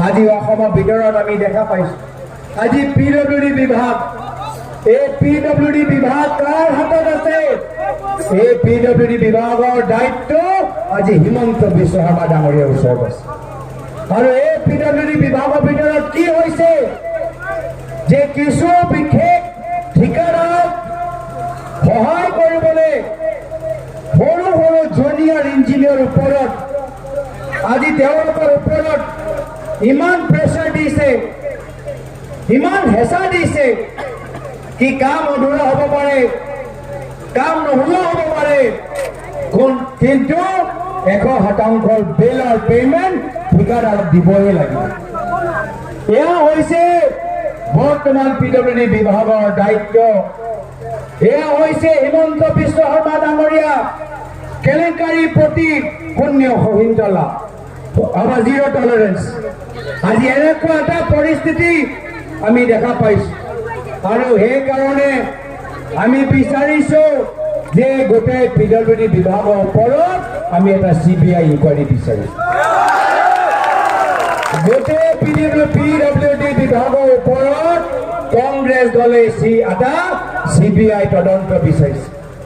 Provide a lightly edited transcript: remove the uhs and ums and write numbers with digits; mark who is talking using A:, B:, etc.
A: আজি অসমৰ ভিতৰত আমি দেখা পাইছোঁ আজি PWD বিভাগ এই PWD বিভাগ কাৰ হাতত আছে এই PWD বিভাগৰ দায়িত্ব আজি হিমন্ত বিশ্ব শৰ্মা ডাঙৰীয়াৰ ওচৰত আছে আৰু এই PWD বিভাগৰ ভিতৰত কি হৈছে যে কিছু বিশেষ ঠিকাদাৰক সহায় কৰিবলৈ সৰু সৰু জুনিয়ৰ ইঞ্জিনিয়াৰ ওপৰত আজি তেওঁলোকৰ ওপৰত ইমান প্ৰেছাৰ দিছে ইমান হেঁচা দিছে কি কাম অধুৰা হ'ব পাৰে কাম নোহোৱা হ'ব পাৰে কিন্তু 100% বিলৰ পেমেণ্ট ঠিকাদাৰক দিবই লাগিব এয়া হৈছে বৰ্তমান PWD বিভাগৰ দায়িত্ব এয়া হৈছে হিমন্ত বিশ্ব শৰ্মা ডাঙৰীয়া কেলেংকাৰীৰ প্ৰতি শূন্য সহিষ্ণুতা আমাৰ জিৰ' টলাৰেঞ্চ আজি এনেকুৱা এটা পৰিস্থিতি আমি দেখা পাইছোঁ আৰু সেইকাৰণে আমি বিচাৰিছোঁ যে গোটেই PWD বিভাগৰ ওপৰত আমি এটা CBI ইনকুৱাৰী বিচাৰিছোঁ গোটেই PWD বিভাগৰ ওপৰত কংগ্ৰেছ দলে এটা CBI তদন্ত বিচাৰিছে